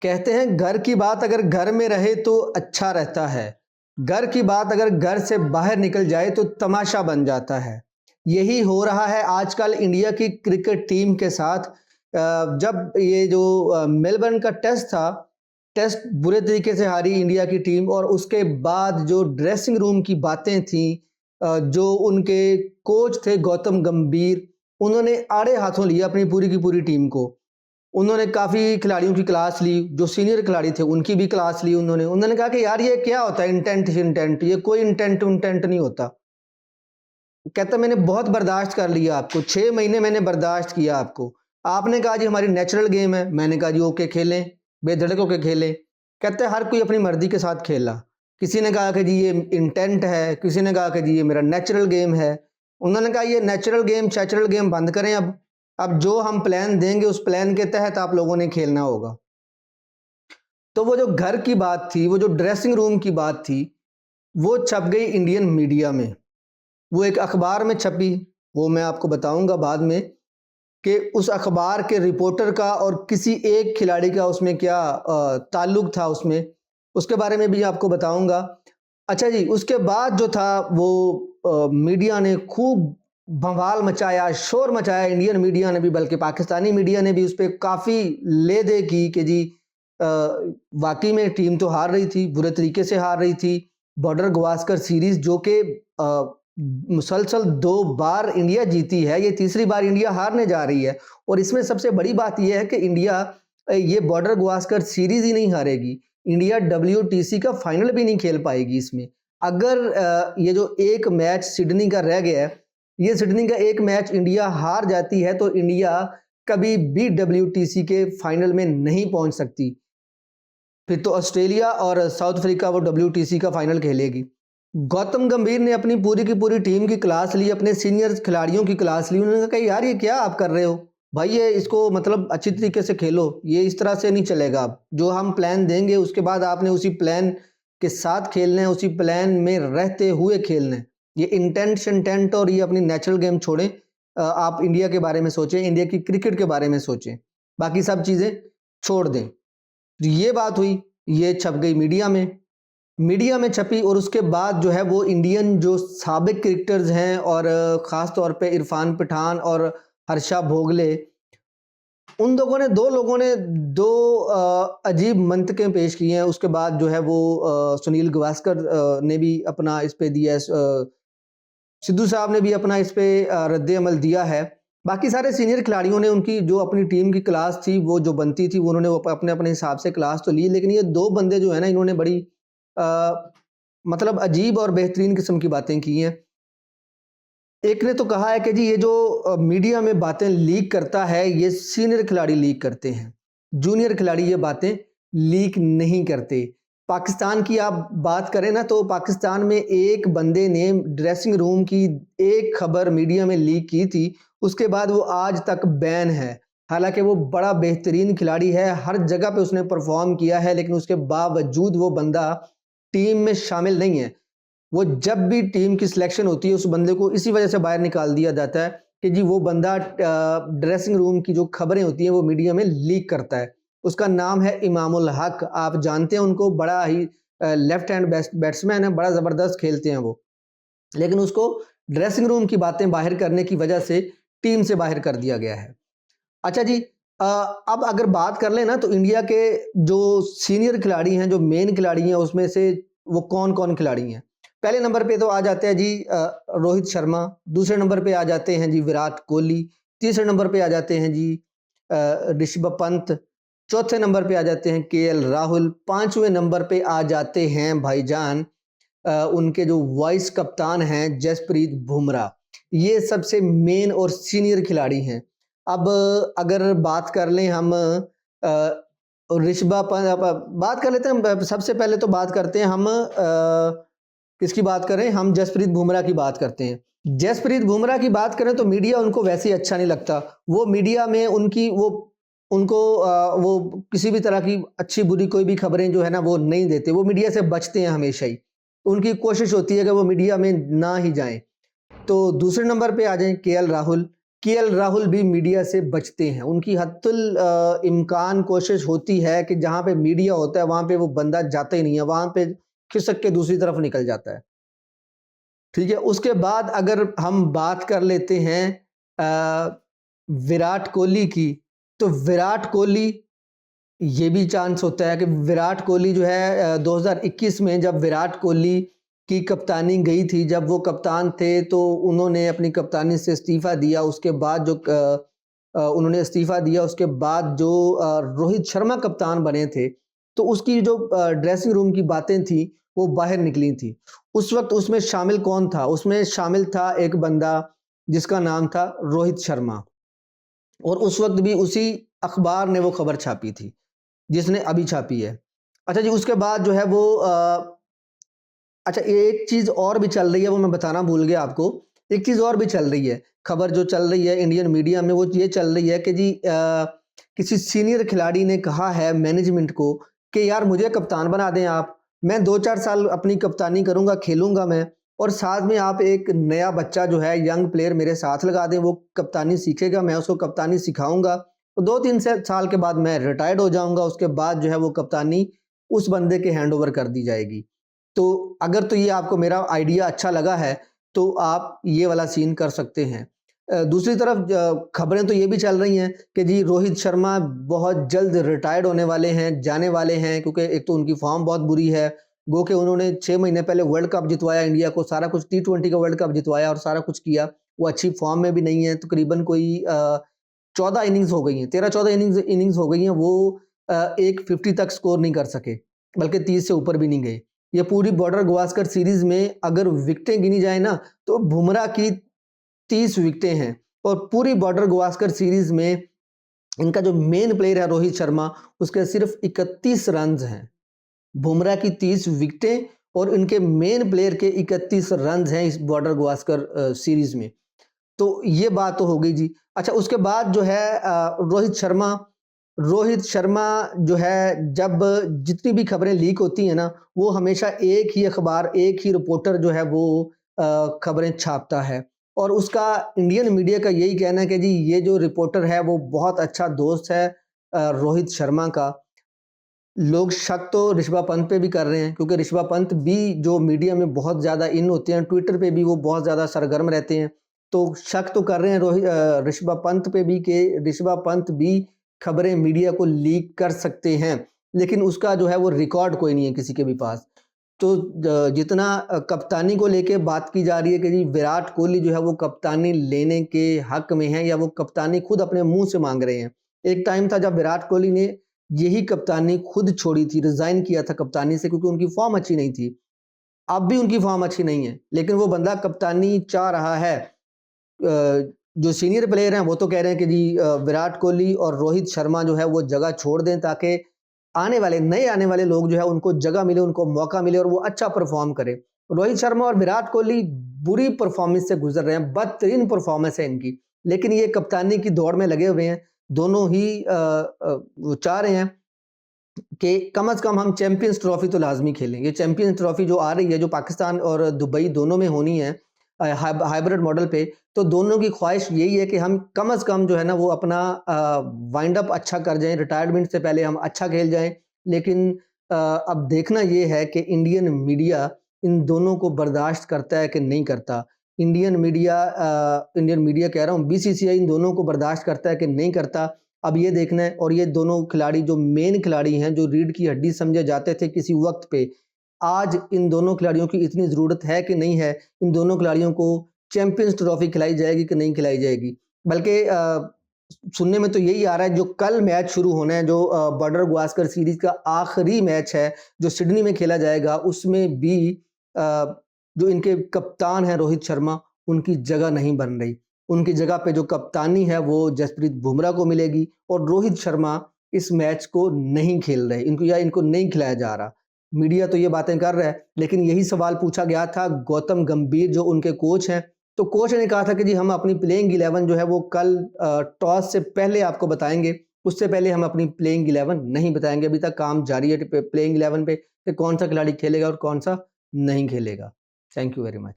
कहते हैं घर की बात अगर घर में रहे तो अच्छा रहता है, घर की बात अगर घर से बाहर निकल जाए तो तमाशा बन जाता है। यही हो रहा है आजकल इंडिया की क्रिकेट टीम के साथ। जब ये जो मेलबर्न का टेस्ट था, टेस्ट बुरे तरीके से हारी इंडिया की टीम और उसके बाद जो ड्रेसिंग रूम की बातें थी, जो उनके कोच थे गौतम गंभीर, उन्होंने आड़े हाथों लिया अपनी पूरी की पूरी टीम को। उन्होंने काफ़ी खिलाड़ियों की क्लास ली, जो सीनियर खिलाड़ी थे उनकी भी क्लास ली उन्होंने कहा कि यार ये क्या होता है इंटेंट, ये कोई इंटेंट नहीं होता। कहता मैंने बहुत बर्दाश्त कर लिया आपको, 6 महीने मैंने बर्दाश्त किया आपको। आपने कहा जी हमारी नेचुरल गेम है, मैंने कहा जी ओके खेलें, बेधड़क होके खेलें। कहते हैं हर कोई अपनी मर्ज़ी के साथ खेला। किसी ने कहा कि जी ये इंटेंट है, किसी ने कहा कि जी ये मेरा नेचुरल गेम है। उन्होंने कहा ये नेचुरल गेम बंद करें अब जो हम प्लान देंगे उस प्लान के तहत आप लोगों ने खेलना होगा। तो वो जो घर की बात थी, वो जो ड्रेसिंग रूम की बात थी, वो छप गई इंडियन मीडिया में। वो एक अखबार में छपी, वो मैं आपको बताऊंगा बाद में कि उस अखबार के रिपोर्टर का और किसी एक खिलाड़ी का उसमें क्या ताल्लुक था उसमें, उसके बारे में भी आपको बताऊंगा। अच्छा जी, उसके बाद जो था वो मीडिया ने खूब बवाल मचाया, शोर मचाया, इंडियन मीडिया ने भी, बल्कि पाकिस्तानी मीडिया ने भी उस पर काफ़ी ले दे की कि जी वाकई में टीम तो हार रही थी, बुरे तरीके से हार रही थी। बॉर्डर गवास्कर सीरीज जो कि मुसलसल 2 बार इंडिया जीती है, ये तीसरी बार इंडिया हारने जा रही है। और इसमें सबसे बड़ी बात यह है कि इंडिया ये बॉर्डर गवास्कर सीरीज ही नहीं हारेगी, इंडिया WTC का फाइनल भी नहीं खेल पाएगी इसमें। अगर ये जो एक मैच सिडनी का रह गया है, ये सिडनी का एक मैच इंडिया हार जाती है तो इंडिया कभी भी WTC के फाइनल में नहीं पहुंच सकती। फिर तो ऑस्ट्रेलिया और साउथ अफ्रीका वो WTC का फाइनल खेलेगी। गौतम गंभीर ने अपनी पूरी की पूरी टीम की क्लास ली, अपने सीनियर खिलाड़ियों की क्लास ली। उन्होंने कहा यार ये क्या आप कर रहे हो भाई, ये इसको मतलब अच्छी तरीके से खेलो, ये इस तरह से नहीं चलेगा। अब जो हम प्लान देंगे उसके बाद आपने उसी प्लान के साथ खेलना है, उसी प्लान में रहते हुए खेलना है। ये इंटेंट और ये अपनी नेचुरल गेम छोड़ें। आप इंडिया के बारे में सोचें, इंडिया की क्रिकेट के बारे में सोचें, बाकी सब चीज़ें छोड़ दें। ये बात हुई, ये छप गई मीडिया में छपी और उसके बाद जो है वो इंडियन जो साबिक क्रिकेटर्स हैं और ख़ास तौर पे इरफान पठान और हर्षा भोगले, उन लोगों ने दो अजीब मंतकें पेश की हैं। उसके बाद जो है वो सुनील गावस्कर ने भी अपना इस पे दिया है, सिद्धू साहब ने भी अपना इस पे रद्द अमल दिया है। बाकी सारे सीनियर खिलाड़ियों ने उनकी जो अपनी टीम की क्लास थी वो जो बनती थी वो उन्होंने वो अपने अपने हिसाब से क्लास तो ली, लेकिन ये 2 बंदे जो है ना इन्होंने बड़ी मतलब अजीब और बेहतरीन किस्म की बातें की हैं। एक ने तो कहा है कि जी ये जो मीडिया में बातें लीक करता है ये सीनियर खिलाड़ी लीक करते हैं, जूनियर खिलाड़ी ये बातें लीक नहीं करते। पाकिस्तान की आप बात करें ना तो पाकिस्तान में एक बंदे ने ड्रेसिंग रूम की एक खबर मीडिया में लीक की थी, उसके बाद वो आज तक बैन है। हालांकि वो बड़ा बेहतरीन खिलाड़ी है, हर जगह पे उसने परफॉर्म किया है, लेकिन उसके बावजूद वो बंदा टीम में शामिल नहीं है। वो जब भी टीम की सिलेक्शन होती है उस बंदे को इसी वजह से बाहर निकाल दिया जाता है कि जी वो बंदा ड्रेसिंग रूम की जो खबरें होती हैं वो मीडिया में लीक करता है। उसका नाम है इमामुल हक, आप जानते हैं उनको, बड़ा ही लेफ्ट हैंड बैट्समैन है, बड़ा ज़बरदस्त खेलते हैं वो, लेकिन उसको ड्रेसिंग रूम की बातें बाहर करने की वजह से टीम से बाहर कर दिया गया है। अच्छा जी, अब अगर बात कर लें ना तो इंडिया के जो सीनियर खिलाड़ी हैं, जो मेन खिलाड़ी हैं, उसमें से वो कौन कौन खिलाड़ी हैं। पहले नंबर पे तो आ जाते हैं जी रोहित शर्मा, दूसरे नंबर पे आ जाते हैं जी विराट कोहली, तीसरे नंबर पे आ जाते हैं जी ऋषभ पंत, चौथे नंबर पे आ जाते हैं KL राहुल, पांचवें नंबर पे आ जाते हैं भाईजान उनके जो वाइस कप्तान हैं जसप्रीत बुमराह। ये सबसे मेन और सीनियर खिलाड़ी हैं। अब अगर बात कर लें हम ऋषभ पंत, बात कर लेते हैं, सबसे पहले तो बात करते हैं हम किसकी बात करें, हम जसप्रीत बुमराह की बात करते हैं। जसप्रीत बुमराह की बात करें तो मीडिया उनको वैसे ही अच्छा नहीं लगता। वो मीडिया में उनकी वो किसी भी तरह की अच्छी बुरी कोई भी खबरें जो है ना वो नहीं देते, वो मीडिया से बचते हैं हमेशा ही। उनकी कोशिश होती है कि वो मीडिया में ना ही जाएं। तो दूसरे नंबर पे आ जाएं KL राहुल, केएल राहुल भी मीडिया से बचते हैं। उनकी हत्तुल इम्कान कोशिश होती है कि जहां पे मीडिया होता है वहां पे वो बंदा जाता ही नहीं है, वहां पे खिसक के दूसरी तरफ निकल जाता है। ठीक है, उसके बाद अगर हम बात कर लेते हैं विराट कोहली की, तो विराट कोहली, ये भी चांस होता है कि विराट कोहली जो है 2021 में जब विराट कोहली की कप्तानी गई थी, जब वो कप्तान थे तो उन्होंने अपनी कप्तानी से इस्तीफा दिया। उसके बाद जो उन्होंने इस्तीफा दिया, उसके बाद जो रोहित शर्मा कप्तान बने थे, तो उसकी जो ड्रेसिंग रूम की बातें थी वो बाहर निकली थी। उस वक्त उसमें शामिल कौन था? उसमें शामिल था एक बंदा जिसका नाम था रोहित शर्मा, और उस वक्त भी उसी अखबार ने वो खबर छापी थी जिसने अभी छापी है। अच्छा जी, उसके बाद जो है वो अच्छा, एक चीज और भी चल रही है, वो मैं बताना भूल गया आपको। एक चीज और भी चल रही है, खबर जो चल रही है इंडियन मीडिया में, वो ये चल रही है कि जी किसी सीनियर खिलाड़ी ने कहा है मैनेजमेंट को कि यार मुझे कप्तान बना दें आप, मैं 2-4 साल अपनी कप्तानी करूंगा, खेलूंगा मैं, और साथ में आप एक नया बच्चा जो है यंग प्लेयर मेरे साथ लगा दें, वो कप्तानी सीखेगा, मैं उसको कप्तानी सिखाऊंगा, तो 2-3 साल के बाद मैं रिटायर्ड हो जाऊंगा, उसके बाद जो है वो कप्तानी उस बंदे के हैंड ओवर कर दी जाएगी। तो अगर तो ये आपको मेरा आइडिया अच्छा लगा है तो आप ये वाला सीन कर सकते हैं। दूसरी तरफ खबरें तो ये भी चल रही हैं कि जी रोहित शर्मा बहुत जल्द रिटायर्ड होने वाले हैं, जाने वाले हैं, क्योंकि एक तो उनकी फॉर्म बहुत बुरी है। गो के उन्होंने 6 महीने पहले वर्ल्ड कप जितवाया इंडिया को, सारा कुछ T20 का वर्ल्ड कप जितवाया और सारा कुछ किया, वो अच्छी फॉर्म में भी नहीं है। तकरीबन कोई 14 इनिंग्स हो गई हैं, 13-14 इनिंग्स हो गई हैं, वो एक 50 तक स्कोर नहीं कर सके, बल्कि 30 से ऊपर भी नहीं गए। ये पूरी बॉर्डर गवास्कर सीरीज में अगर विकेटें गिनी जाए ना, तो बुमराह की 30 विकेटें हैं, और पूरी बॉर्डर गवास्कर सीरीज में इनका जो मेन प्लेयर है रोहित शर्मा, उसके सिर्फ 31 रन हैं। बुमराह की 30 विकेटें और इनके मेन प्लेयर के 31 रन हैं इस बॉर्डर गवास्कर सीरीज में। तो ये बात तो हो गई जी। अच्छा, उसके बाद जो है रोहित शर्मा जो है, जब जितनी भी खबरें लीक होती हैं ना, वो हमेशा एक ही अखबार, एक ही रिपोर्टर जो है वो खबरें छापता है, और उसका इंडियन मीडिया का यही कहना है कि जी ये जो रिपोर्टर है वो बहुत अच्छा दोस्त है रोहित शर्मा का। लोग शक तो ऋषभ पंत पे भी कर रहे हैं, क्योंकि ऋषभ पंत भी जो मीडिया में बहुत ज़्यादा इन होते हैं, ट्विटर पे भी वो बहुत ज़्यादा सरगर्म रहते हैं, तो शक तो कर रहे हैं ऋषभ पंत पे भी कि ऋषभ पंत भी खबरें मीडिया को लीक कर सकते हैं, लेकिन उसका जो है वो रिकॉर्ड कोई नहीं है किसी के भी पास। तो जितना कप्तानी को लेके बात की जा रही है कि जी विराट कोहली जो है वो कप्तानी लेने के हक में है, या वो कप्तानी खुद अपने मुंह से मांग रहे हैं। एक टाइम था जब विराट कोहली ने यही कप्तानी खुद छोड़ी थी, रिजाइन किया था कप्तानी से, क्योंकि उनकी फॉर्म अच्छी नहीं थी। अब भी उनकी फॉर्म अच्छी नहीं है, लेकिन वो बंदा कप्तानी चाह रहा है। जो सीनियर प्लेयर हैं वो तो कह रहे हैं कि जी विराट कोहली और रोहित शर्मा जो है वो जगह छोड़ दें, ताकि नए आने वाले लोग जो है उनको जगह मिले, उनको मौका मिले और वो अच्छा परफॉर्म करे। रोहित शर्मा और विराट कोहली बुरी परफॉर्मेंस से गुजर रहे हैं, बदतरीन परफॉर्मेंस है इनकी, लेकिन ये कप्तानी की दौड़ में लगे हुए हैं। दोनों ही वो चाह रहे हैं कि कम से कम हम चैंपियंस ट्रॉफी तो लाजमी खेलेंगे। चैंपियंस ट्रॉफी जो आ रही है, जो पाकिस्तान और दुबई दोनों में होनी है हाइब्रिड मॉडल पे, तो दोनों की ख्वाहिश यही है कि हम कम से कम जो है ना वो अपना वाइंड अप अच्छा कर जाएं, रिटायरमेंट से पहले हम अच्छा खेल जाएं। लेकिन अब देखना ये है कि इंडियन मीडिया इन दोनों को बर्दाश्त करता है कि नहीं करता। इंडियन मीडिया कह रहा हूँ, बीसीसीआई इन दोनों को बर्दाश्त करता है कि नहीं करता, अब ये देखना है। और ये दोनों खिलाड़ी जो मेन खिलाड़ी हैं, जो रीढ़ की हड्डी समझे जाते थे किसी वक्त पे, आज इन दोनों खिलाड़ियों की इतनी ज़रूरत है कि नहीं है? इन दोनों खिलाड़ियों को चैंपियंस ट्रॉफी खिलाई जाएगी कि नहीं खिलाई जाएगी? बल्कि सुनने में तो यही आ रहा है, जो कल मैच शुरू होना है, जो बॉर्डर गवास्कर सीरीज का आखिरी मैच है जो सिडनी में खेला जाएगा, उसमें भी जो इनके कप्तान हैं रोहित शर्मा, उनकी जगह नहीं बन रही। उनकी जगह पे जो कप्तानी है वो जसप्रीत बुमराह को मिलेगी, और रोहित शर्मा इस मैच को नहीं खेल रहे, इनको नहीं खिलाया जा रहा। मीडिया तो ये बातें कर रहा है, लेकिन यही सवाल पूछा गया था गौतम गंभीर जो उनके कोच हैं, तो कोच ने कहा था कि जी हम अपनी प्लेइंग 11 जो है वो कल टॉस से पहले आपको बताएंगे, उससे पहले हम अपनी प्लेइंग 11 नहीं बताएंगे। अभी तक काम जारी है प्लेइंग 11 पे कि कौन सा खिलाड़ी खेलेगा और कौन सा नहीं खेलेगा। Thank you very much.